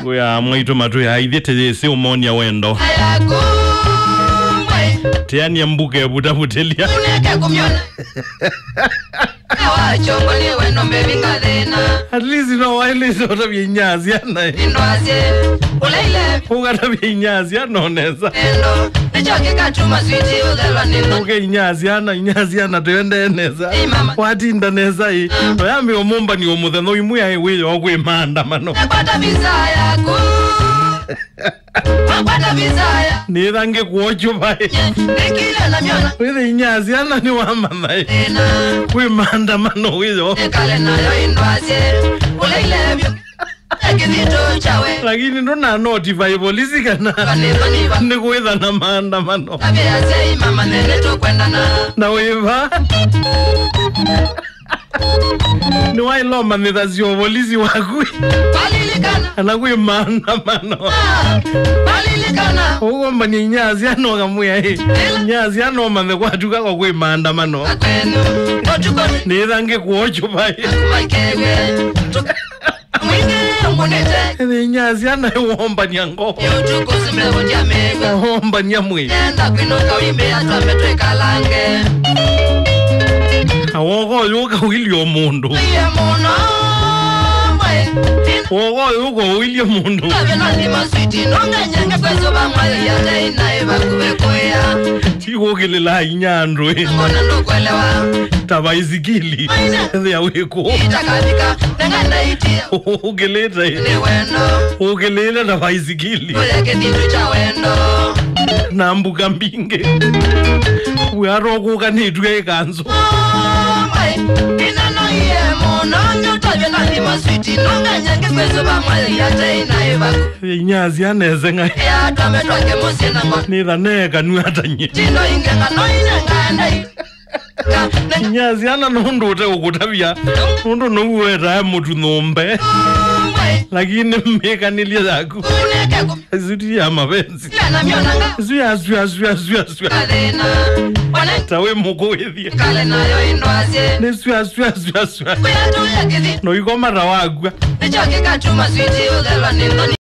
Kuya mwaito matu ya idhete si umonia wendo Tiani ya mbuke ya butabutelia Uneke kumyona Wachongo ni wendo mbebinga dhena At least no waile sota binyazi ya na Indwaze Uleile Ugata binyazi ya noneza Endo Nichoke katuma switi udhelwa nindo Uke inyazi ya na tuende eneza Wati indaneza hii Noyami omumba ni omutheno Uimuya hiwi Ogwe maanda mano Nakwata visa yaku Nakwata visa ya Nithange kuocho bae Nikile na myona Withe inyazi ya na ni wamanae Kwe maanda mano wiyo Nikale na yo indwaze Uleile vyo Ekithito chawe Lakini ndo na notify polisi kana Kaniva Nikuwitha na maanda mano Kabia zei mama nene tu kwenda na wiva ni wailoma nithazio polisi wakui Palilikana anakui maanda mano Palilikana Ugomba ni nyazi anogamuya hii Nyazi anomane kwa tuka kwa kwe maanda mano Akwenu Kotukoni Nithange kuocho bae Kumaikewe Mwingi ungunite Ni nyazi anayomba nyango Yutuku simlevo jamewe Omba nyamwe Nenda kwinuka wimbe atwa metwe kalange Awoko yuka wili omundu Iye muno Mwe Awoko yuka wili omundu Kabe nani maswiti Nonga nyenge kwezo bamwale Yate inaiva kubekoya Tiko kilila inyandwe Ngona ndukwelewa Tabaizikili Thea wiko Itakabika Nengana itia Ukileta Ni wendo Ukileta tabaizikili Uleke ditu cha wendo Nambuka mbinge Uyarokuka nitwe kanzo Mwe Inano iye muno Nyutabye nani maswiti Nonga nyenge kwezo bamwale Yate inaiva Inyazi aneze ngai Ya tametwake musina ngo Nithaneka nuatanye Tino ingenga no inenga ndai Inyazi ana nundu ute ukutabia Nundu nuweta mutu nombe Lakini mmeka nilia zaku Uneke kum Zuti ya mapenzi Lena myonanga Zwia Kalena Wane Tawe moko wethia Kalena yo indwaze Ne zwia Kuyatu ya kithi No iko mara wagwa Nichoki kachuma switi udhelwa nindoni